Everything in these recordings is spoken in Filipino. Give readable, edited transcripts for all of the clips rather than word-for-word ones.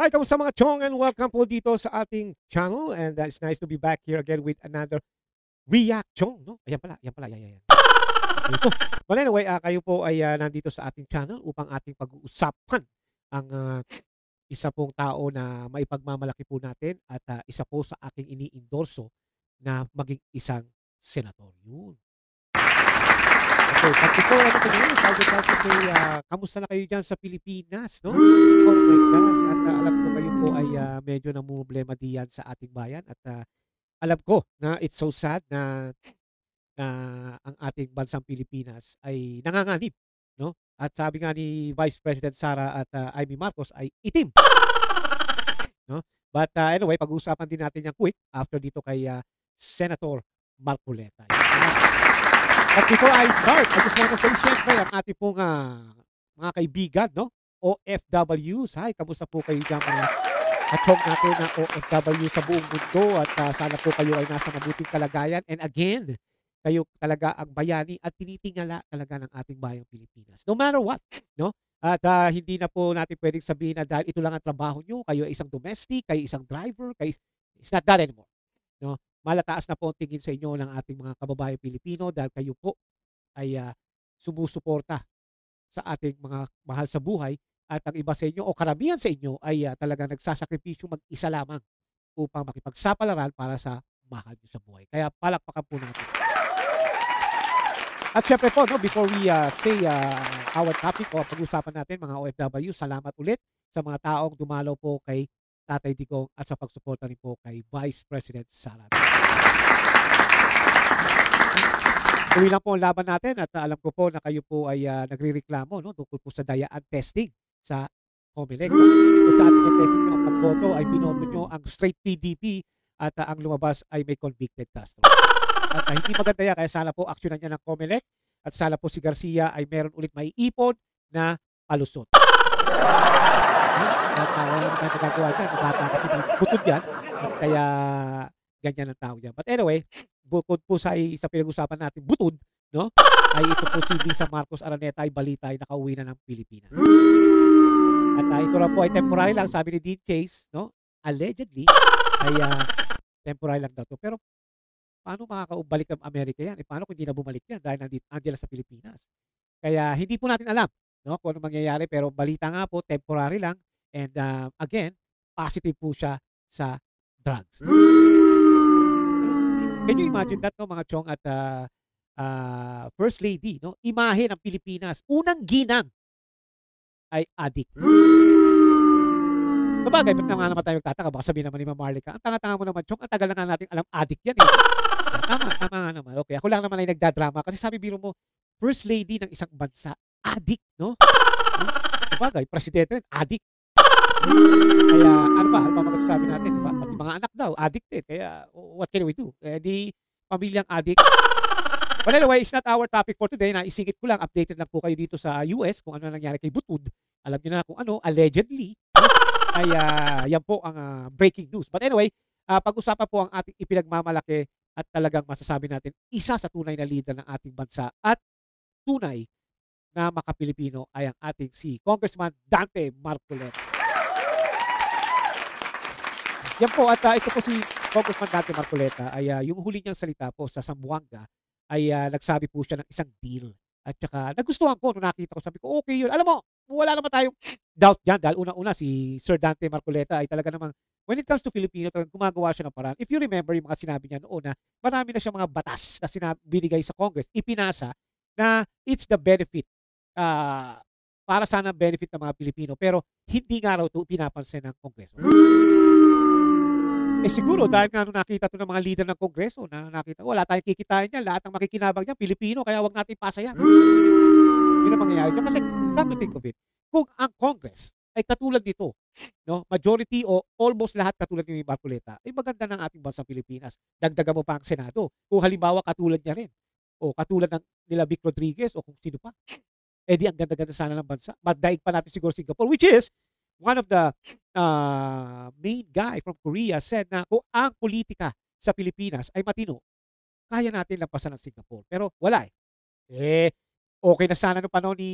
Hi, kamusta mga chong, and welcome po dito sa ating channel, and it's nice to be back here again with another react chong, no? Ayan pala, yan. Ito. Well, anyway, kayo po ay nandito sa ating channel upang ating pag-uusapan ang isa pong tao na maipagmamalaki po natin at isa po sa aking ini-endorso na maging isang senador. Yun. Okay, pag ito, ano po ngayon, sabi ko say, kamusta na kayo dyan sa Pilipinas, no? Oh my gosh, at alam ko kayo po ay medyo namumblema diyan sa ating bayan at alam ko na it's so sad na ang ating bansang Pilipinas ay nanganganib, no? At sabi nga ni Vice President Sara at Amy Marcos ay itim, no? But anyway, pag-uusapan din natin yan quick after dito kay Senator Marcoleta. But before I start, I just want to say syempre ang ating pong mga kaibigan, no? OFWs. Hi, kamusta po kayo dyan mga kachong natin na OFW sa buong mundo at sana po kayo ay nasa mabuting kalagayan. And again, kayo talaga ang bayani at tinitingala talaga ng ating bayang Pilipinas. No matter what, no? At hindi na po natin pwedeng sabihin na dahil ito lang ang trabaho nyo, kayo ay isang domestic, kayo isang driver, kayo, it's not that anymore. No? Malataas na po ang tingin sa inyo ng ating mga kababayan Pilipino dahil kayo po ay sumusuporta sa ating mga mahal sa buhay at ang iba sa inyo o karamihan sa inyo ay talagang nagsasakripisyo mag-isa lamang upang makipagsapalaran para sa mahal nyo sa buhay. Kaya palakpakan po natin. At syempre po, no, before we say our topic o pag-usapan natin mga OFW, salamat ulit sa mga taong dumalaw po kay Tatay Digong at sa pagsuporta rin po kay Vice President Sara. Tuloy lang po ang laban natin at alam ko po na kayo po ay nagrereklamo, no, tungkol po sa dayaan testing sa COMELEC. No? Kung sa ating testing nyo ang pagboto ay binoto nyo ang straight PDP at ang lumabas ay may convicted Castro. At hindi maganda yan, kaya sana po aksyonan niya ng COMELEC at sana po si Garcia ay meron ulit maiipon na palusot. At wala naman tayo nagagawa dyan. Bata kasi butod yan. At kaya ganyan ang tao dyan. But anyway, bukod po sa pinag-usapan natin, butod, no? Ay ito po si Lisa Marcos Araneta ay balita ay nakauwi na ng Pilipinas. At ito lang po ay temporary lang, sabi ni Dean Case, no? Allegedly, ay temporary lang daw to. Pero paano makakaubalik ng Amerika yan? Paano kung hindi na bumalik yan dahil nandiyan sa Pilipinas? Kaya hindi po natin alam, no, kung ano mangyayari, pero balita nga po, temporary lang. And again, positive po siya sa drugs. Can you imagine that, no, mga chong at First Lady, no? Imahe ng Pilipinas, unang ginang ay addict. Sabagay, ba't naman tayo magtataka? Baka sabihin naman ni Ma'am Marlica, ang tanga-tanga mo naman, chong, ang tagal na nga natin alam, addict yan. Eh. Tama nga naman. Okay, ako lang naman ay nagdadrama kasi sabi biro mo, First Lady ng isang bansa, addict, no? Sabagay, presidente rin, addict. Kaya ano ba magsasabi natin, diba? Pati mga anak daw addicted, kaya what can we do? Di pamilyang addict. Well, anyway, it's not our topic for today. Naisingit ko lang, updated lang po kayo dito sa US kung ano nangyari kay Butod. Alam niyo na kung ano, allegedly, ay yan po ang breaking news. But anyway, pag-usapan po ang ating ipinagmamalaki at talagang masasabi natin isa sa tunay na leader ng ating bansa at tunay na makapilipino ay ang ating si Congressman Dante Marcoleta. Yan po, at ito po si Congressman Dante Marcoleta ay yung huli niyang salita po sa Zamboanga ay nagsabi po siya ng isang deal. At saka nagustuhan ko nung nakita ko, sabi ko okay yun. Alam mo, wala naman tayong doubt dyan dahil una-una si Sir Dante Marcoleta ay talaga namang when it comes to Filipino, talagang gumagawa siya ng paraan. If you remember yung mga sinabi niya noon na marami na siyang mga batas na binigay sa Congress, ipinasa na it's the benefit para sana benefit ng mga Pilipino pero hindi nga raw ito pinapansin ng Kongreso. Siguro dahil nga nung nakita ito ng mga leader ng Kongreso na nakita, wala tayong kikitain niyan, lahat ng makikinabang niyan, Pilipino, kaya wag natin ipasa yan. Yun ang mangyayari dyan. Kasi come to think of it, kung ang Congress ay katulad nito, no, majority o almost lahat katulad ni Marcoleta, ay maganda ng ating bansang Pilipinas. Dagdagan mo pa ang Senado. Kung halimbawa katulad niya rin, o katulad ng nila Vic Rodriguez o kung sino pa, di ang ganda-ganda sana ng bansa. Magdaig pa natin siguro Singapore, which is one of the main guy from Korea said na kung ang politika sa Pilipinas ay matino, kaya natin lampasan ng Singapore. Pero wala okay na sana nung panahon ni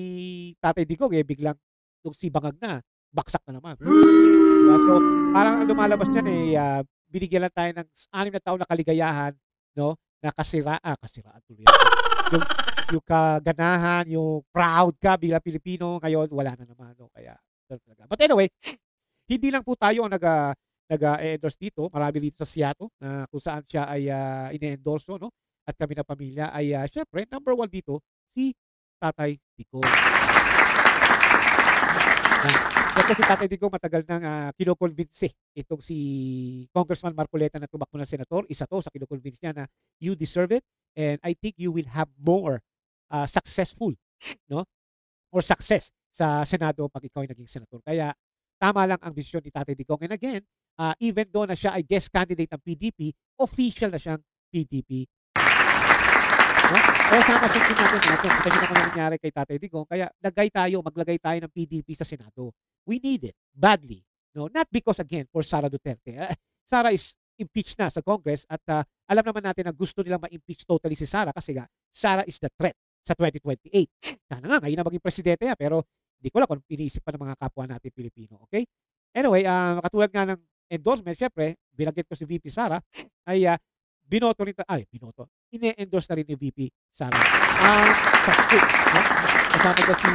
Tatay Digong, biglang nung si Bangag na, baksak na naman. Diba? Diba? So, parang ang lumalabas diyan, binigyan lang tayo ng 6 na taon na kaligayahan, 'no, na kasiraan tuloy ako. Yung yung kaganahan, yung proud ka bilang Pilipino, ngayon wala na naman, 'no, kaya gano'n talaga. But anyway, hindi lang po tayo ang nag-e-endorse dito, marami dito sa Seattle na kung saan siya ay, ine-endorso, 'no, at kami ng pamilya ay, siyempre number 1 dito si Tatay Digong. Yan. Kasi si Tatay Digong matagal nang, kino-convince, itong si Congressman Marcoleta na tumakbo ng senador. Isa 'to sa kino-convince niya na, "You deserve it and I think you will have more, successful," 'no, or success sa Senado 'pag ikaw ay naging senador. Kaya tama lang ang desisyon ni Tatay Digong. And again, even though na siya ay guest candidate ng PDP, official na siyang PDP. No? Kaya sana sundin natin natin. Kita niyo naman ang nangyari kay Tatay Digong. Kaya maglagay tayo ng PDP sa Senado. We need it badly. No? Not because again for Sara Duterte. Sara is impeached na sa Congress at alam naman natin na gusto nilang ma-impeach totally si Sara kasi nga Sara is the threat sa 2028. Sana nga ngayon na maging presidente niya pero di ko lang kung iniisip pa ng mga kapwa natin Pilipino. Okay? Anyway, katulad nga ng endorsement, syempre, binanggit ko si VP Sara, ay ine-endorse na rin ni VP Sara. Sa no? Kasama ko si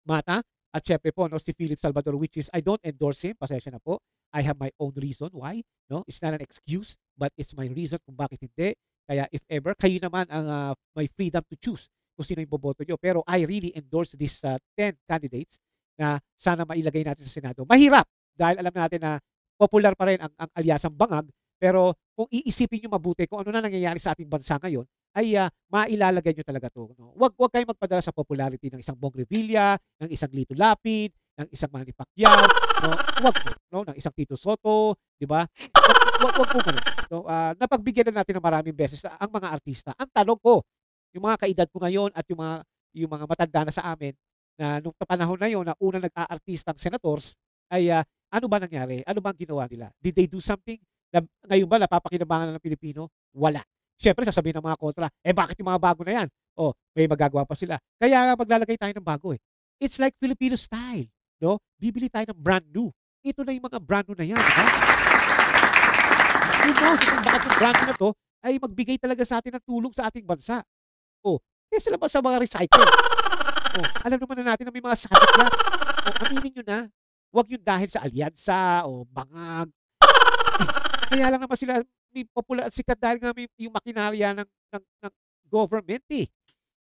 Mata at syempre po no, si Philip Salvador, which is I don't endorse him, pasensya na po. I have my own reason why. No? It's not an excuse, but it's my reason kung bakit hindi. Kaya if ever, kayo naman ang may freedom to choose kung sino yung boboto nyo. Pero I really endorse these 10 candidates na sana mailagay natin sa Senado. Mahirap dahil alam natin na popular pa rin ang alyasang bangag. Pero kung iisipin nyo mabuti kung ano na nangyayari sa ating bansa ngayon, ay mailalagay nyo talaga to. No? Wag kayong magpadala sa popularity ng isang Bong Revilla, ng isang Lito Lapid, ng isang Manny Pacquiao, no? Wag po, no? Ng isang Tito Soto, di ba? Wag po ganun. No? Napagbigyan na natin ng maraming beses ang mga artista. Ang tanong ko, yung mga kaedad ko ngayon at yung mga matanda na sa amin na nung panahon na yon na unang nag-aartistang senators ay ano ba nangyari? Ano ba ang ginawa nila? Did they do something? Ngayon ba napapakinabangan na ng Pilipino? Wala. Siyempre sasabihin ng mga kontra, bakit yung mga bago na yan? May magagawa pa sila. Kaya maglalagay tayo ng bago. It's like Filipino style. No? Bibili tayo ng brand new. Ito na yung mga brand new na yan. Diba? Who knows kung bakit yung brand new na to ay magbigay talaga sa atin ng tulong sa ating bansa. Kesa naman sa mga recycle. Alam naman na natin na may mga sabit yan. Aminin nyo na. Huwag yun dahil sa alyansa o bangag. Kaya lang naman sila may popular at sikat dahil nga may yung makinarya ng government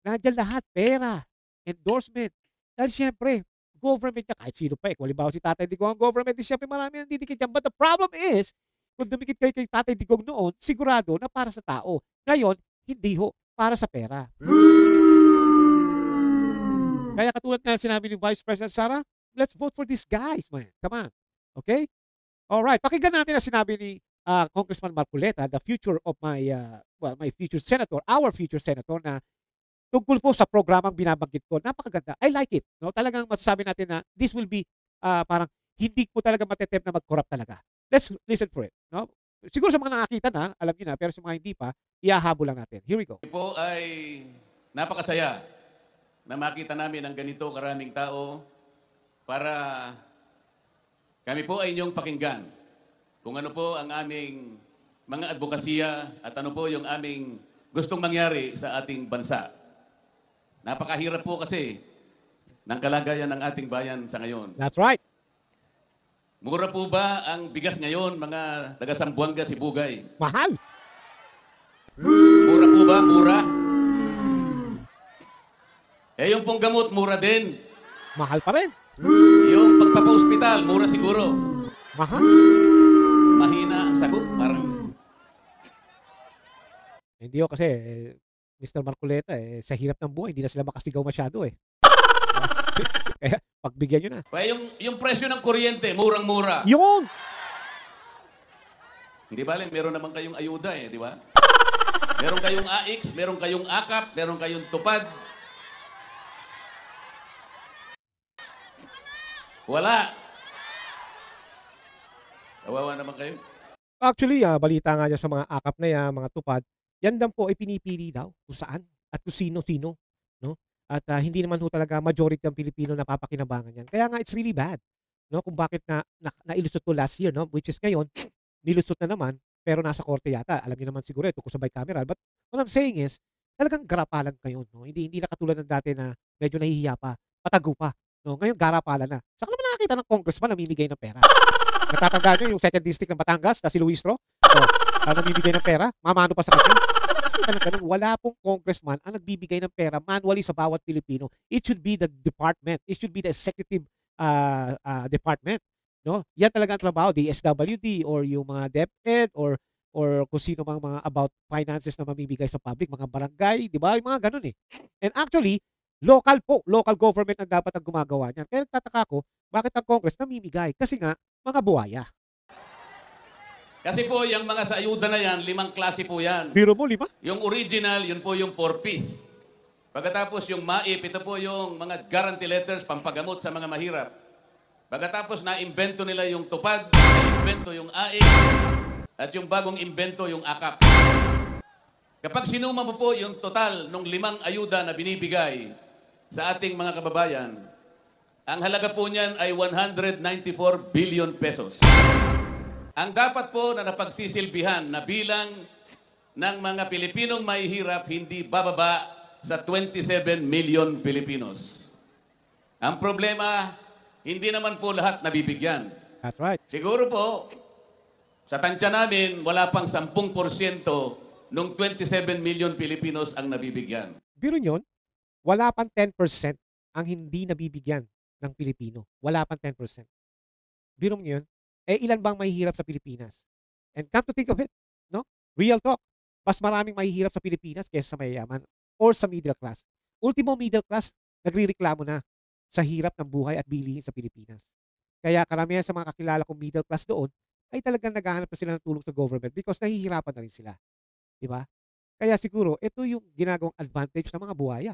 Nandiyan lahat, pera, endorsement. Dahil syempre, government niya, kahit sino pa kung halimbawa si Tatay Digong, ang government is syempre marami nang didikit dyan. But the problem is, kung dumikit kayo kay Tatay Digong noon, sigurado na para sa tao. Ngayon, hindi ho, para sa pera. Kaya katulad nga sinabi ni Vice President Sara, let's vote for these guys, man. Come on. Okay? Alright, pakinggan natin ang sinabi ni Congressman Marcoleta, the future of my future senator, our future senator na tungkol po sa programang binabanggit ko. Napakaganda. I like it. No? Talagang masasabi natin na this will be parang hindi po talaga matetempt na mag-corrupt talaga. Let's listen for it. No? Siguro sa mga nakakita na, alam niyo na, pero sa mga hindi pa, ihahabol lang natin. Here we go. Po ay napakasaya na makita namin ang ganito karaming tao para kami po ay inyong pakinggan kung ano po ang aming mga advokasya at ano po yung aming gustong mangyari sa ating bansa. Napakahirap po kasi ng kalagayan ng ating bayan sa ngayon. That's right. Mura po ba ang bigas ngayon, mga taga Sambuanga, Sibugay? Mahal. Mura po ba? Mura? Yung pong gamot, mura din. Mahal pa rin. Yung pagpapa-hospital, mura siguro. Mahal. Mahina ang sagot, parang... Hindi ko kasi, Mr. Marcoleta, sa hirap ng buhay, hindi na sila makasigaw masyado Kaya, pagbigyan nyo na. Kaya yung presyo ng kuryente, murang-mura. Yun! Hindi ba, meron naman kayong ayuda di ba? Meron kayong AX, meron kayong AKAP, meron kayong tupad. Wala. Kawawa naman kayo. Actually, balita nga niya sa mga akap na yan, mga tupad, yan daw po ay pinipili daw kung saan at kung sino-sino. No? At hindi naman ho talaga majority ng Pilipino napapakinabangan yan. Kaya nga, it's really bad. no, kung bakit nailusot to last year, no, which is ngayon nilusot na naman pero nasa korte yata. Alam niyo naman siguro ito kung sa bicameral. But what I'm saying is talagang garapalan ngayon, no. Hindi na katulad ng dati na medyo nahihiya pa, patago pa, no. Ngayon garapalan na. Saka naman nakakita ng congressman namimigay ng pera. Natatandaan niyo yung 2nd District ng Batangas na si Luis Ro? Namimigay ng pera, mamano pa sa kanya. Ganun, wala pong congressman ang nagbibigay ng pera manually sa bawat Pilipino. It should be the department. It should be the executive department. No? Yan talaga ang trabaho, DSWD or yung mga DepEd or kung sino mang mga about finances na mamimigay sa public, mga barangay, di ba? Yung mga ganun eh. And actually, local government ang dapat ang gumagawa niyan. Kaya nagtataka ko, bakit ang Congress namimigay? Kasi nga, mga buwaya. Kasi po, yung mga sa ayuda na yan, 5 klase po yan. Biro mo, 5? Yung original, yun po yung 4-piece. Pagkatapos yung MAIP, ito po yung mga guarantee letters, pampagamot sa mga mahirap. Pagkatapos na-imbento nila yung tupad, na-imbento yung AIC, at yung bagong imbento yung AKAP. Kapag sinuma mo po yung total ng 5 ayuda na binibigay sa ating mga kababayan, ang halaga po niyan ay 194 billion pesos. Ang dapat po na napagsisilbihan na bilang ng mga Pilipinong mahihirap hindi bababa sa 27 million Pilipinos. Ang problema, hindi naman po lahat nabibigyan. That's right. Siguro po, sa tansya namin, wala pang 10% nung 27 million Pilipinos ang nabibigyan. Biro nyon, wala pang 10% ang hindi nabibigyan ng Pilipino. Wala pang 10%. Biro mo yun, ilan bang mahihirap sa Pilipinas? And come to think of it, no? Real talk. Mas maraming mahihirap sa Pilipinas kaysa sa mayayaman or sa middle class. Ultimo middle class, nagrireklamo na sa hirap ng buhay at bilihin sa Pilipinas. Kaya karamihan sa mga kakilala kong middle class doon ay talagang naghahanap na sila ng tulong sa government because nahihirapan na rin sila. Di ba? Kaya siguro, ito yung ginagawang advantage ng mga buhaya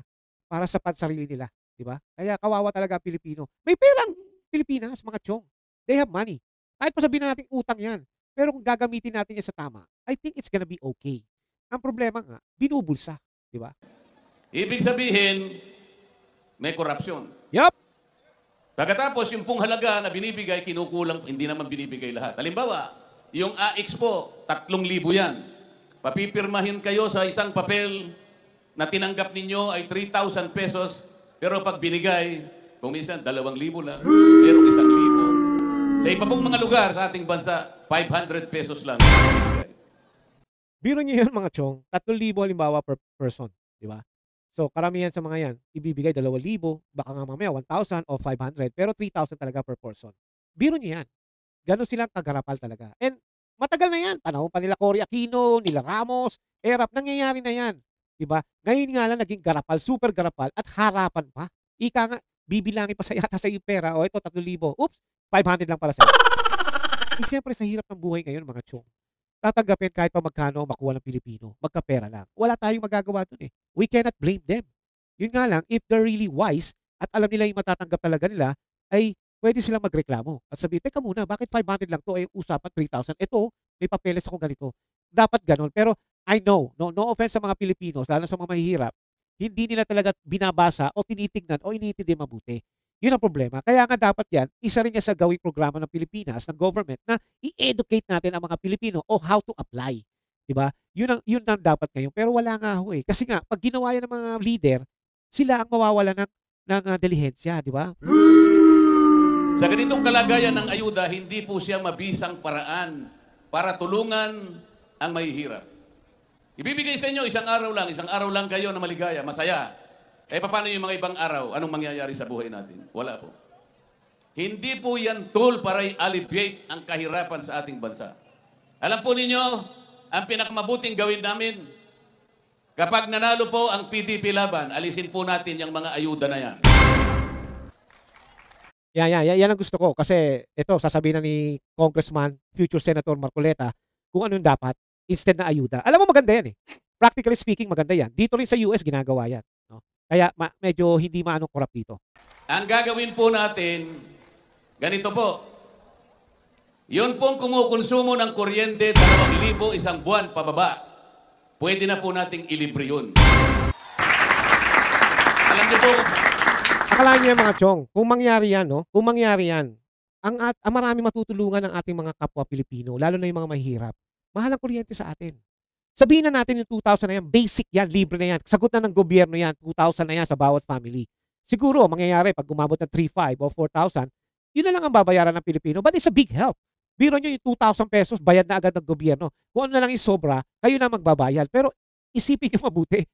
para sa pansarili nila. Di ba? Kaya kawawa talaga ang Pilipino. May perang Pilipinas, mga chong. They have money. Kahit pa sabihin na natin utang yan. Pero kung gagamitin natin yan sa tama, I think it's gonna be okay. Ang problema nga, binubulsa. Di ba? Ibig sabihin, may korupsyon. Yup! Pagkatapos, yung pong halaga na binibigay, kinukulang, hindi naman binibigay lahat. Halimbawa, yung AX po, 3,000 yan. Papipirmahin kayo sa isang papel na tinanggap ninyo ay 3,000 pesos, pero pag binigay, kung minsan 2,000 lang, pero 1,000. Sa iba pong mga lugar sa ating bansa, 500 pesos lang. Biro nyo yun mga chong, 3,000 halimbawa per person. Di ba? So, karamihan sa mga yan, ibibigay 2,000, baka nga mamaya 1,000 o 500, pero 3,000 talaga per person. Biro nyo yan. Ganon silang kagarapal talaga. And matagal na yan. Panahon pa nila Cory Aquino, nila Ramos, Erap, nangyayari na yan. Diba? Ngayon nga lang naging garapal, super garapal, at harapan pa. Ika nga, bibilangin pa sa yata sa iyo pera, o ito 3,000. Oops, 500 lang pala sa iyo. Siyempre sa hirap ng buhay ngayon mga chong, tatanggapin kahit pa magkano makuha ng Pilipino, magkapera lang. Wala tayong magagawa dun eh. We cannot blame them. Yun nga lang, if they're really wise at alam nila yung matatanggap talaga nila, ay pwede silang magreklamo. At sabihin, teka muna, bakit 500 lang to? Ay usapan 3,000. Ito, may papeles ako ganito. Dapat ganon. Pero I know, no offense sa mga Pilipinos, lalo sa mga mahihirap, hindi nila talaga binabasa o tinitignan o iniintindi mabuti. Yun ang problema. Kaya nga dapat yan, isa rin niya sa gawing programa ng Pilipinas, ng government, na i-educate natin ang mga Pilipino o how to apply. Diba? Yun ang dapat ngayon. Pero wala nga ho eh. Kasi nga, pag ginawa yan ng mga leader, sila ang mawawala ng delihensya. Diba? Sa ganitong kalagayan ng ayuda, hindi po siya mabisang paraan para tulungan ang mahihirap. Ibibigay sa inyo isang araw lang kayo na maligaya, masaya. Paano yung mga ibang araw? Anong mangyayari sa buhay natin? Wala po. Hindi po yan tool para i-alleviate ang kahirapan sa ating bansa. Alam po ninyo, ang pinakamabuting gawin namin, kapag nanalo po ang PDP laban, alisin po natin yung mga ayuda na yan. Yan ang gusto ko. Kasi ito, sasabihin na ni Congressman, future Senator Marcoleta, kung anong dapat, instead na ayuda. Alam mo, maganda yan eh. Practically speaking, maganda yan. Dito rin sa US, ginagawa yan. No? Kaya medyo hindi maanong corrupt dito. Ang gagawin po natin, ganito po. Yun pong kumukonsumo ng kuryente, 2,000 isang buwan pababa. Pwede na po nating ilibre yun. Alam niyo po, Akalaan niyo yan mga chong, kung mangyari yan, no? Kung mangyari yan, ang marami matutulungan ng ating mga kapwa Pilipino, lalo na yung mga mahihirap. Mahal ang kuryente sa atin. Sabihin na natin yung 2,000 na yan, basic yan, libre na yan. Sagot na ng gobyerno yan, 2,000 na yan sa bawat family. Siguro, mangyayari pag umabot ng 3,500 o 4,000, yun na lang ang babayaran ng Pilipino. But it's a big help. Biro nyo yung 2,000 pesos, bayad na agad ng gobyerno. Kung ano na lang yung sobra, kayo na magbabayad. Pero isipin nyo mabuti.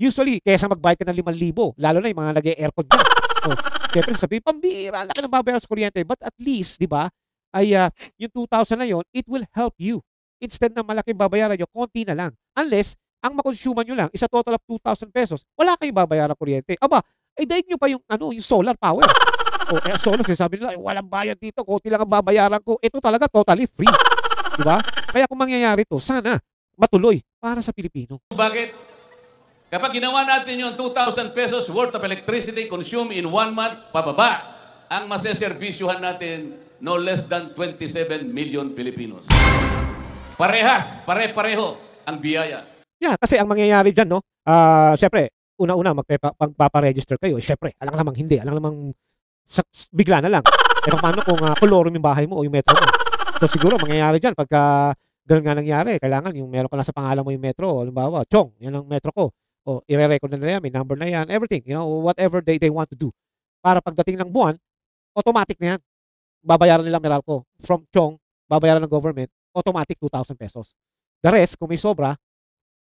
Usually, kaysa magbayad ka ng 5,000, lalo na yung mga nag-aircon dyan. Oh, siyempre sabihin, pambira, laki ng babayaran sa kuryente. But at least, di ba, ay yung 2,000 na yun, it will help you. Instead na malaking babayaran nyo, konti na lang. Unless, ang makonsuman nyo lang is a total of 2,000 pesos, wala kayong babayaran kuryente. Aba, ay daig nyo pa yung, yung solar power. O kaya solar, sabi nila, walang bayad dito, konti lang ang babayaran ko. Ito talaga totally free. Di ba? Kaya kung mangyayari to, sana matuloy para sa Pilipino. Bakit? Kapag ginawa natin yung 2,000 pesos worth of electricity consumed in 1 month, pababa, ang maseservisyuhan natin no less than 27 million Filipinos. Parehas, pare-pareho ang biyaya. Yeah, kasi ang mangyayari dyan, no? Siyempre, una-una, magpaparegister kayo. Siyempre, alang namang hindi. Alang namang bigla na lang. Paano kung kolorum yung bahay mo o yung metro mo? So siguro, mangyayari dyan, pagka ganun nga nangyari, kailangan yung meron ka lang sa pangalan mo yung metro. Halimbawa, Chong, yan ang metro ko. O, i-record na yan, may number na yan, everything. Whatever they want to do. Para pagdating ng buwan, automatic na yan. Babayaran nila Meralco. From Chong, babayaran ng government, automatic 2,000 pesos. The rest, kung may sobra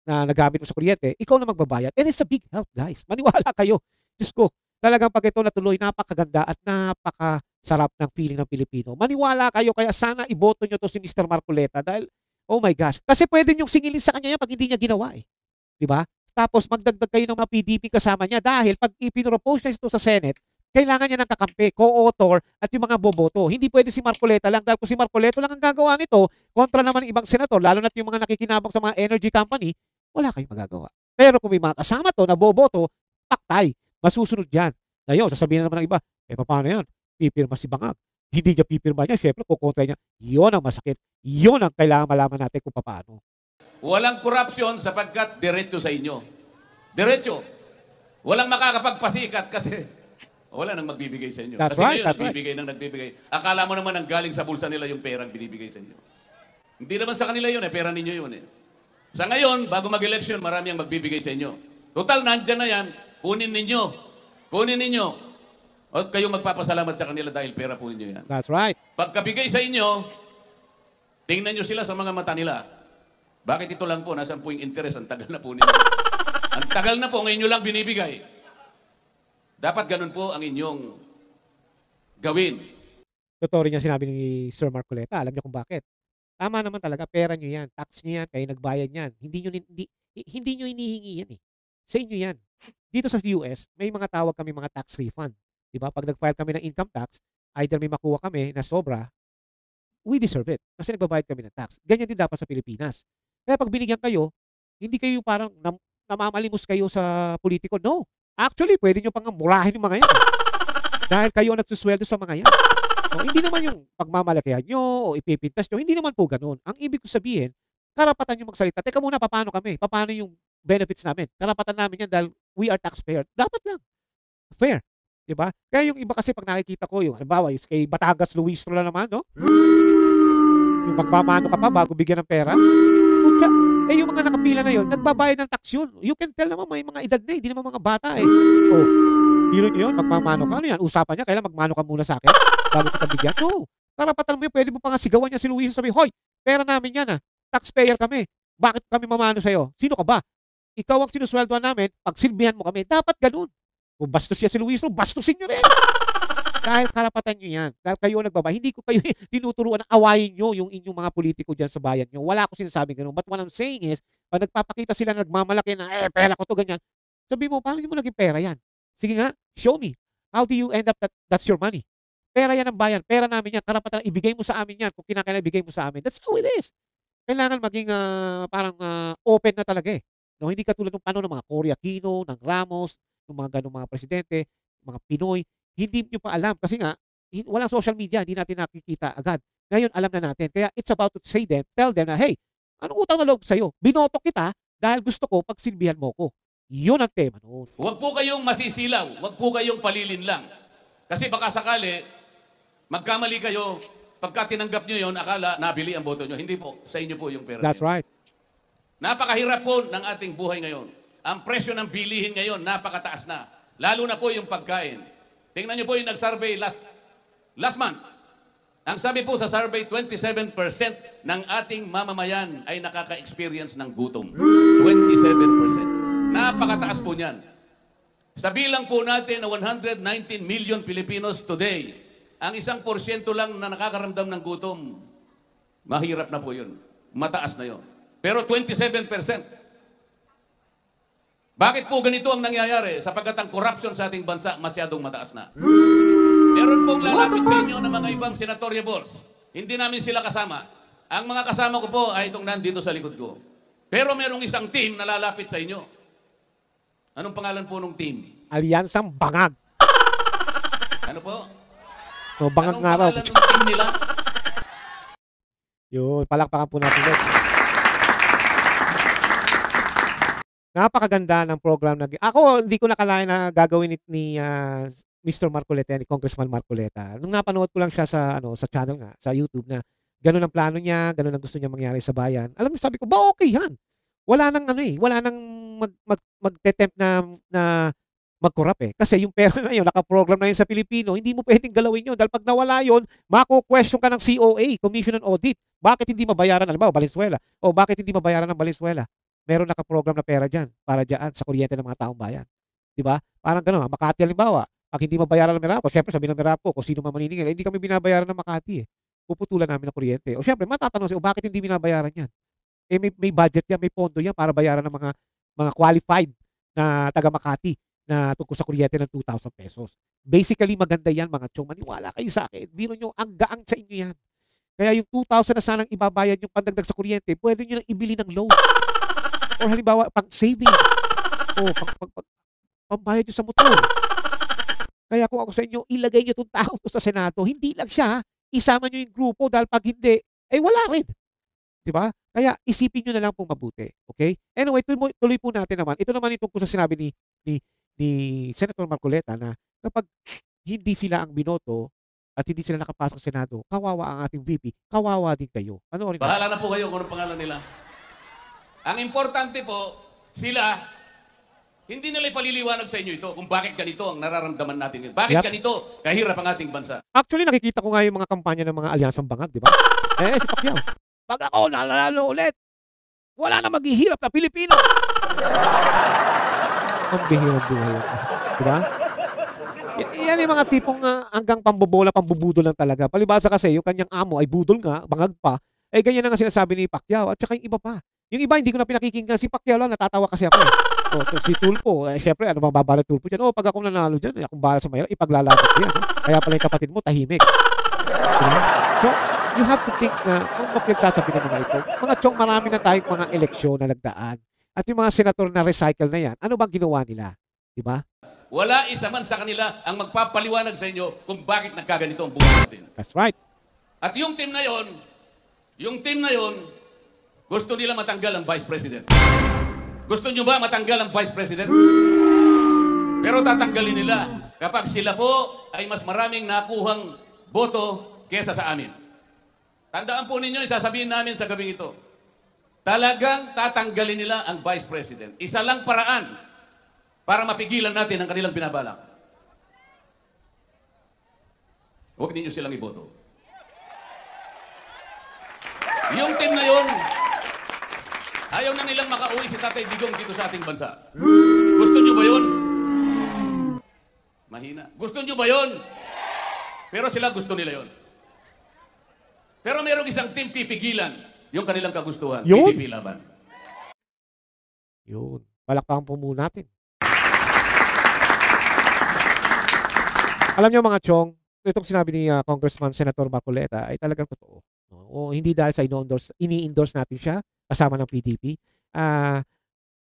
na nagamit mo sa kuryente, ikaw na magbabayad. And it's a big help, guys. Maniwala kayo. Diyos ko, talagang pag ito natuloy, napakaganda at napakasarap ng feeling ng Pilipino. Maniwala kayo, kaya sana iboto nyo to si Mr. Marcoleta dahil, oh my gosh, kasi pwede nyong singilin sa kanya yan pag hindi niya ginawa eh. Diba? Tapos magdagdag kayo ng mga PDP kasama niya dahil pag ipinropose niya ito sa Senate, kailangan niya ng kakampi, co-author at yung mga boboto. Hindi pwede si Marcoleta lang dahil kung si Marcoleta lang ang gagawa nito, kontra naman ng ibang senador, lalo na yung mga nakikinabang sa mga energy company, wala kayong magagawa. Pero kung may mga kasama to na boboto, paktay, masusunod yan. Ngayon, sasabihin na naman ng iba, paano yan? Pipirma si Bangag. Hindi niya pipirma niya, syempre kukontra niya. Yun ang masakit. Yun ang kailangan malaman natin kung paano. Walang korupsyon sapagkat diretso sa inyo. Diretso. Walang makakapagpasikat kasi wala nang magbibigay sa inyo. That's kasi right, ngayon, that's nagbibigay nang nagbibigay. Akala mo naman ang galing sa bulsa nila yung perang binibigay sa inyo. Hindi naman sa kanila yun pera ninyo yun Sa ngayon, bago mag-election, marami ang magbibigay sa inyo. Total, nandyan na yan. Kunin ninyo. Kunin ninyo. O kayong magpapasalamat sa kanila dahil pera po ninyo yan. That's right. Pagkabigay sa inyo, tingnan nyo sila sa mga mata nila. Bakit ito lang po? Nasaan po yung interest? Ang tagal na po ninyo. Ang tagal na po, ngayon nyo lang binibigay. Dapat ganun po ang inyong gawin. Totoo rin yung sinabi ni Sir Marcoleta. Alam niyo kung bakit. Tama naman talaga, pera nyo yan. Tax nyo yan, kayo nagbayad yan. Hindi nyo hinihingi yan eh. Sa inyo yan. Dito sa US, may mga tawag kami mga tax refund. Diba? Pag nag-file kami ng income tax, either may makuha kami na sobra, we deserve it. Kasi nagbabayad kami ng tax. Ganyan din dapat sa Pilipinas. Kaya pag binigyan kayo, hindi kayo parang namamalimos kayo sa politiko. No. Actually, pwede nyo pang murahin yung mga yan. Dahil kayo ang nagsusweldo sa mga yan. So, hindi naman yung pagmamalakihan nyo o ipipintas nyo. Hindi naman po ganun. Ang ibig ko sabihin, karapatan nyo magsalita. Teka muna, paano kami? Paano yung benefits namin? Karapatan namin yan dahil we are taxpayer. Dapat lang. Fair. Diba? Kaya yung iba kasi pag nakikita ko, yung halimbawa, yung kay Batangas Luis na naman, no? Yung magmamano ka pa bago bigyan ng pera. Yung mga nakapila na yun, nagbabayad ng tax yun. You can tell naman may mga edad na, hindi naman mga bata eh. Oh, hero nyo yun, magmamano ka. Ano yan? Usapan niya, kailan magmano ka muna sa akin bago kita bigyan? No. Karapatan mo yun, pwede mo pa nga sigawan niya si Luis sabi, hoy, pera namin yan taxpayer kami. Bakit kami mamano sa'yo? Sino ka ba? Ikaw ang sinusweldoan namin, pagsilbihan mo kami. Dapat ganun. Kung bastos siya si Luis, bastusin nyo rin. Dahil karapatan nyo yan. Dahil kayo nagbabay. Hindi ko kayo tinuturuan na awayin nyo yung inyong mga politiko dyan sa bayan nyo. Wala ko sinasabing ganun. But what I'm saying is, pag nagpapakita sila na nagmamalaki na, pera ko to, ganyan. Sabi mo, paano mo naging pera yan? Sige nga, show me. How do you end up that's your money? Pera yan ng bayan. Pera namin yan. Karapatan ibigay mo sa amin yan. Kung kinakailangan ibigay mo sa amin. That's how it is. Kailangan maging parang open na talaga eh. No, hindi katulad ng ng mga Cory Aquino, ng Ramos, ng mga ganong mga presidente, mga Pinoy. Hindi nyo pa alam kasi nga walang social media, hindi natin nakikita agad. Ngayon alam na natin. Kaya it's about to tell them na, hey, anong utang na loob sa'yo? Binoto kita dahil gusto ko pagsilbihan mo ko. Yun ang tema noon. Huwag po kayong masisilaw. Huwag po kayong palilin lang. Kasi baka sakali, Magkamali kayo, pagka tinanggap nyo yun, akala nabili ang boto nyo. Hindi po, sa inyo po yung pera. That's nyo. right. Napakahirap po ng ating buhay ngayon. Ang presyo ng bilihin ngayon, napakataas na. Lalo na po yung pagkain. Tingnan nyo po yung nag-survey last month. Ang sabi po sa survey, 27% ng ating mamamayan ay nakaka-experience ng gutom. 27%. Napakataas po niyan. Sa bilang po natin na 119 million Filipinos today, ang 1% lang na nakakaramdam ng gutom, mahirap na po yun. Mataas na yun. Pero 27%. Bakit po ganito ang nangyayari? Sapagkat ang corruption sa ating bansa masyadong mataas na. Meron pong lalapit sa inyo ng mga ibang senatoriables. Hindi namin sila kasama. Ang mga kasama ko po ay itong nandito sa likod ko. Pero merong isang team na lalapit sa inyo. Anong pangalan po ng team? Alyansang Bangag. Ano po? O, Bangag Anong nga raw. pangalan ng team nila? Yun, palakpakan po natin ulit. Napakaganda ng program na ako hindi ko nakalain na gagawin ni Mr. Marcoleta, ni Congressman Marcoleta. Nung napanood ko lang siya sa channel nga, sa YouTube na ganun ang plano niya, ganun ang gusto niya mangyari sa bayan. Alam mo, sabi ko, ba okay yan. Wala nang wala nang magte-tempt na mag-corrupt eh. Kasi yung pera na yun, naka-program na yun sa Pilipino, hindi mo pwedeng galawin yun. Dahil pag nawala yun, mako-question ka ng COA, Commission on Audit. Bakit hindi mabayaran, alam mo, Valenzuela? O bakit hindi mabayaran ng Valenzuela? Meron naka-program na pera dyan para dyan sa kuryente ng mga taong bayan. Di ba? Parang gano'n. Makati halimbawa, pag hindi mabayaran ng Meralco, syempre sabi ng Meralco, kung sino man maniningil, hindi kami binabayaran ng Makati eh. Puputulan namin ng kuryente. O syempre, matatanong siya, bakit hindi binabayaran yan? Eh may budget yan, may pondo yan para bayaran ng mga qualified na taga Makati na tungkol sa kuryente ng 2,000 pesos. Basically, maganda yan mga chong. Maniwala kayo sa akin. Biro nyo, ang gaang sa inyo yan. Kaya yung 2,000 na sanang ibabayad yung pandagdag sa kuryente, pwede nyo nang ibili ng loan. Or halimbawa, pang savings. O pambayad nyo sa motor. Kaya kung ako sa inyo, ilagay nyo itong tao to sa Senado. Hindi lang siya. Isama nyo yung grupo dahil pag hindi, ay wala rin. Diba? Kaya isipin nyo na lang pong mabuti. Okay? Anyway, tuloy po natin naman. Ito naman itong sa sinabi ni Senator Marcoleta na kapag hindi sila ang binoto at hindi sila nakapasok sa Senado, kawawa ang ating VP, kawawa din kayo. Ano rin? Bahala na po kayo kung anong pangalan nila. Ang importante po, sila, hindi nila ipaliliwanag sa inyo ito kung bakit ganito ang nararamdaman natin. Bakit ganito kahirap ang ating bansa. Actually, nakikita ko nga yung mga kampanya ng mga alyansang bangag, di ba? Si Pacquiao. Pag ako nanalo ulit, wala na maghihirap na Pilipino. Ang bihirap buhay yun. Di ba? Yan yung mga tipong hanggang pambobola, pambubudol lang talaga. Palibasa kasi, yung kanyang amo ay budol nga, bangag pa. Ganyan na nga sinasabi ni Pacquiao at saka yung iba pa. Yung iba, hindi ko na pinakikinggan. Si Pacquiao lang, natatawa kasi ako. Si Tulfo, syempre, ano bang babala Tulfo dyan? Pag ako nanalo dyan, akong bala sa Maynila, ipaglalaban ko yan. Kaya pala yung kapatid mo, tahimik. So, you have to think na, kung magpagsasabi na mga ito, mga chong, marami na tayong mga eleksyon na nagdaan. At yung mga senator na recycle na yan, ano bang ginawa nila? Diba? Wala isa man sa kanila ang magpapaliwanag sa inyo kung bakit nagkaganito ang buhay natin. That's right. At yung team na yon, gusto nila matanggal ang Vice President. Gusto nyo ba matanggal ang Vice President? Pero tatanggalin nila kapag sila po ay mas maraming nakuhang boto kesa sa amin. Tandaan po ninyo, isasabihin namin sa gabing ito. Talagang tatanggalin nila ang Vice President. Isa lang paraan para mapigilan natin ang kanilang binabalak. Huwag ninyo silang iboto. Yung team na yun, ayaw na nilang makauwi si Tatay Digong dito sa ating bansa. Gusto nyo ba yun? Mahina. Gusto nyo ba yun? Pero sila gusto nila yun. Pero merong isang team pipigilan yung kanilang kagustuhan. Yun? PDP laban. Yun. Palakpakan po muna natin. Alam niyo mga chong, itong sinabi ni Congressman Senator Marcoleta ay talagang totoo. O hindi dahil sa ini-endorse natin siya kasama ng PDP.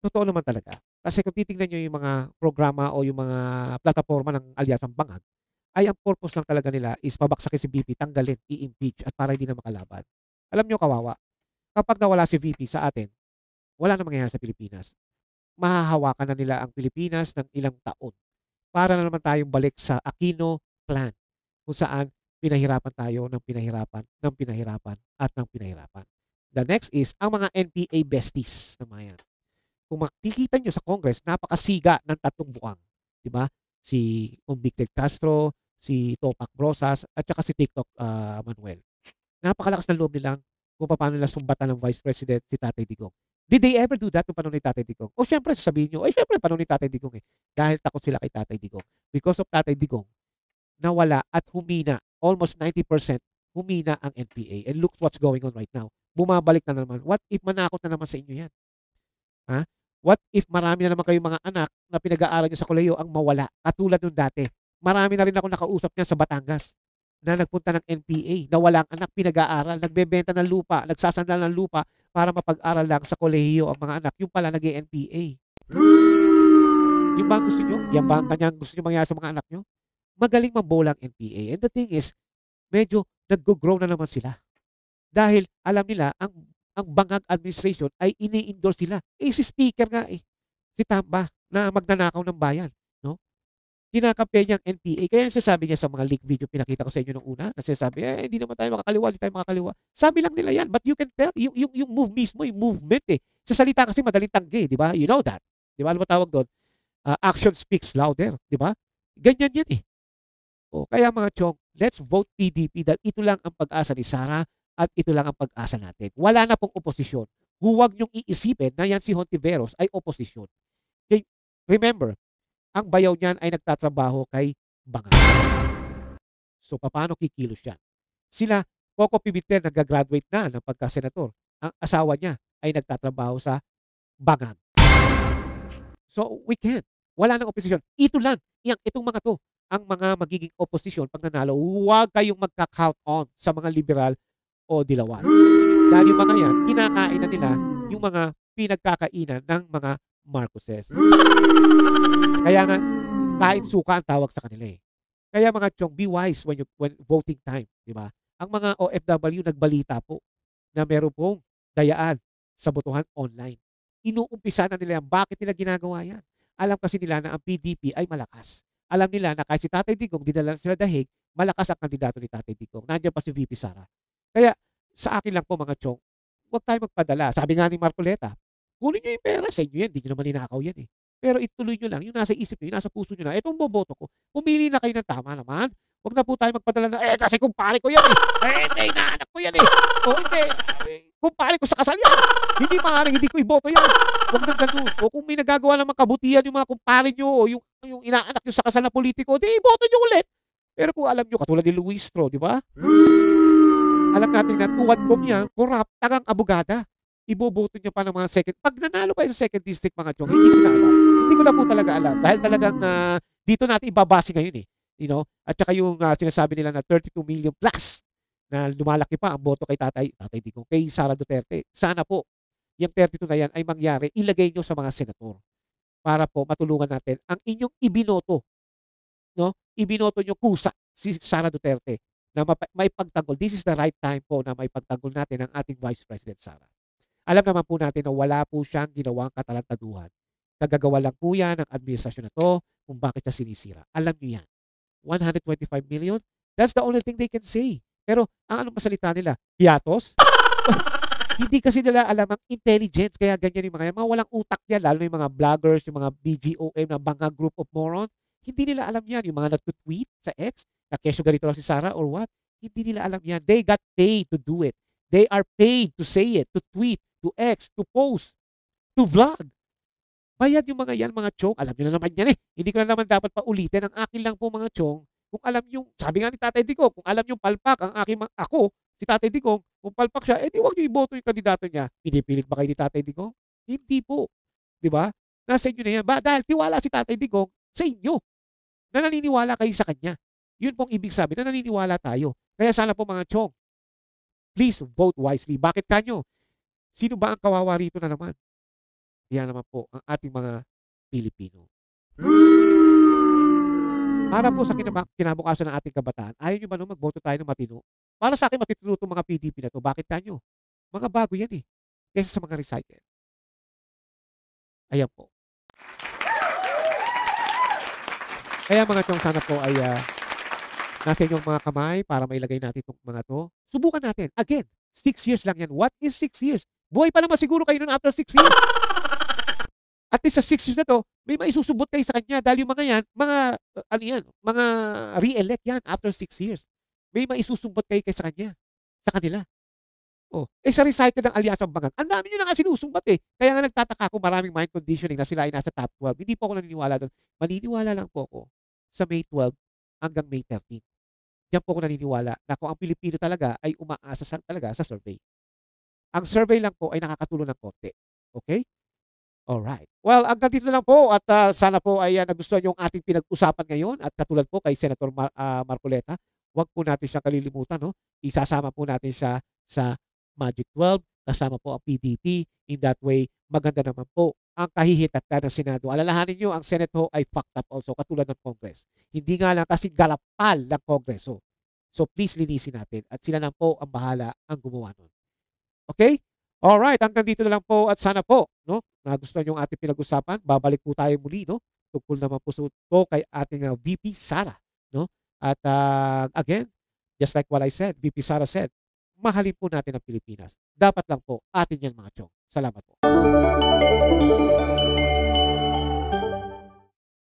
Totoo naman talaga. Kasi kung titingnan niyo yung mga programa o yung mga plataforma ng Alyansang Bangag, ay ang purpose lang talaga nila is pabaksakin si VP, tanggalin, i-impeach at para hindi na makalaban. Alam niyo kawawa, kapag nawala si VP sa atin, wala na mangyayari sa Pilipinas. Mahahawakan na nila ang Pilipinas ng ilang taon. Para na naman tayong balik sa Aquino clan kung saan pinahirapan tayo ng pinahirapan, ng pinahirapan, at ng pinahirapan. The next is ang mga NPA besties na mga yan. Kung makikita nyo sa Congress, napakasiga ng tatlong buwang. Di ba? Si Victor Castro, si Topak Brosas, at saka si TikTok Manuel. Napakalakas ng loob nilang kung paano nila sumbatan ng Vice President si Tatay Digong. Did they ever do that nung panahon ni Tatay Digong? O syempre, sasabihin nyo, syempre, panahon ni Tatay Digong eh. Dahil takot sila kay Tatay Digong. Because of Tatay Digong, nawala at humina, almost 90% humina ang NPA. And look what's going on right now. Bumabalik na naman. What if manakot na naman sa inyo yan? Ha? What if marami na naman kayong mga anak na pinag-aaral nyo sa kolehiyo ang mawala, katulad nung dati? Marami na rin ako nakausap niyan sa Batangas na nagpunta ng NPA, na walang anak, pinag-aaral, nagbebenta ng lupa, nagsasandal ng lupa para mapag-aral lang sa kolehiyo ang mga anak. Yung pala nag-NPA. Yung ba ang gusto nyo? Yan ba ang kanyang gusto nyo mangyari sa mga anak nyo? Magaling mambola ang NPA. And the thing is, medyo nag-grow na naman sila. Dahil alam nila, ang bangag administration ay ini-endorse sila. Si speaker nga si Tamba na magnanakaw ng bayan. No? Kinakampi niya ang NPA. Kaya sasabi niya sa mga leak video pinakita ko sa inyo nung una, na sinasabi, hindi naman tayo makakaliwa, hindi tayo makakaliwa. Sabi lang nila yan. But you can tell, yung move mismo, yung movement Sa salita kasi madaling tanggi, di ba? You know that. Di ba? Ano ba tawag doon? Action speaks louder. Di ba? Ganyan yan kaya mga chong, let's vote PDP dahil ito lang ang pag-asa ni Sara at ito lang ang pag-asa natin. Wala na pong oposisyon. Huwag niyong iisipin na yan si Hontiveros ay oposisyon. Okay? Remember, ang bayaw niyan ay nagtatrabaho kay Bangag. So, paano kikilos yan? Sila, Coco Pimentel, nag-graduate na ng pagka-senator. Ang asawa niya ay nagtatrabaho sa Bangag. So, we can't. Wala nang oposisyon. Ito lang. Itong mga to ang mga magiging oposisyon pag nanalo. Huwag kayong magka-count on sa mga liberal o dilawan. Dahil yung mga yan, kinakain na nila yung mga pinagkakainan ng mga Marcoses. Kaya nga, kain suka ang tawag sa kanila Kaya mga chong, be wise when voting time. Di ba? Ang mga OFW nagbalita po na meron pong dayaan sa botohan online. Inuumpisa na nila yan. Bakit nila ginagawa yan? Alam kasi nila na ang PDP ay malakas. Alam nila na kahit si Tatay Digong, dinala sila dahig, malakas ang kandidato ni Tatay Digong. Nandiyan pa si VP Sara. Kaya sa akin lang po mga chong, huwag tayo magpadala. Sabi nga ni Marcoleta, kunin nyo yung pera sa inyo yan. Hindi nyo naman ninakaw yan Pero ituloy nyo lang. Yung nasa isip nyo, yung nasa puso nyo na, itong boboto ko, pumili na kayo ng tama naman. Huwag na po tayo magpadala na, kasi kumpare ko yan hindi, naanak ko yan O hindi, kumpare ko sa kasal yan. Hindi maaaring hindi ko iboto yan. Huwag na ganun. O kung may nagagawa naman kabutihan yung mga kumpare nyo o yung inaanak nyo sa kasal na politiko, di iboto nyo ulit. Pero kung alam nyo, katulad ni Luis Tro, di ba? Alam natin na tuwad ko niya, corrupt, tagang abogada. Iboboto niya pa ng mga second. Pag nanalo pa sa second district mga chong, hindi ko na alam. Hindi ko na po talaga alam. Dahil talagang dito natin ibabase ngayon You know? At saka yung sinasabi nila na 32 million plus na lumalaki pa ang boto kay Tatay Digong, kay Sara Duterte. Sana po, yung 32 na yan ay mangyari, ilagay nyo sa mga senator para po matulungan natin ang inyong ibinoto. No? Ibinoto nyo kusa si Sara Duterte na may pagtanggol. This is the right time po na may pagtanggol natin ang ating Vice President Sara. Alam naman po natin na wala po siyang ginawang katalantaduhan. Nagagawa lang po yan ng administrasyon na to kung bakit siya sinisira. Alam niyo yan. 125 million? That's the only thing they can say. Pero ang anong masalita nila? Hiatos? Hindi kasi nila alam ang intelligence. Kaya ganyan yung mga walang utak yan. Lalo yung mga vloggers, yung mga BGOM na mga group of morons. Hindi nila alam yan. Yung mga nag-tweet sa X na kesyo ganito lang si Sara or what. Hindi nila alam yan. They got paid to do it. They are paid to say it, to tweet, to X, to post, to vlog. Bayad yung mga yan, mga chong. Alam nyo na naman yan Hindi ko na naman dapat paulitin. Ang akin lang po mga chong, kung alam yung, sabi nga ni Tatay Digong, kung alam yung palpak, ako, si Tatay Digong, kung palpak siya, di wag nyo iboto yung kandidato niya. Pinipilit ba kayo ni Tatay Digong? Hindi po. Di ba? Nasa inyo na yan. Dahil tiwala si Tatay Digong sa inyo. Na naniniwala kayo sa kanya. Yun pong ibig sabihin, na naniniwala tayo. Kaya sana po mga chong, please vote wisely. Bakit kanyo? Sino ba ang kawawa rito na naman? Yan naman po ang ating mga Pilipino. Para po sa kinabukasan ng ating kabataan, ayaw nyo ba nung magboto tayo ng matino? Para sa akin, matitino itong mga PDP na to. Bakit kanyo? Mga bago yan kaysa sa mga recycle. Ayan po. Kaya mga chong, sana po ay nasa inyong mga kamay para mailagay natin itong mga to. Subukan natin. Again, 6 years lang yan. What is 6 years? Buhay pa naman siguro kayo nun after 6 years. At least sa 6 years na to, may maisusubot kayo sa kanya dahil yung mga yan, ano yan, mga re-elect yan after 6 years. May maisusubot kayo sa kanya, sa kanila. Oh, sa recycle ng Alyansa Bangang, ang dami nyo na nga sinusumbat eh. Kaya nga nagtataka ako maraming mind conditioning na sila ay nasa top 12. Hindi po ako naniniwala doon. Maniniwala lang po ako sa May 12 hanggang May 13. Diyan po ako naniniwala na kung ang Pilipino talaga ay umaasa talaga sa survey. Ang survey lang po ay nakakatulong ng konti. Okay? Alright. Well, hanggang dito na lang po at sana po ay nagustuhan yung ating pinag-usapan ngayon at katulad po kay Senator Marcoleta, wag po natin siyang kalilimutan. No? Isasama po natin siya sa Magic 12, kasama po ang PDP. In that way, maganda naman po ang kahihitatan ng Senado. Alalahanin nyo, ang Senate ho ay fucked up also, katulad ng Congress. Hindi nga lang kasi garapal ng Kongreso. So please linisin natin at sila na po ang bahala ang gumawa nun. Okay? Alright, hanggang dito na lang po at sana po, no, nagustuhan yung ating pinag-usapan. Babalik po tayo muli, no? Tungkol naman po kay ating VP Sara, no? At again, just like what I said, VP Sara said, mahalin po natin ang Pilipinas. Dapat lang po atin yan mga chong. Salamat po.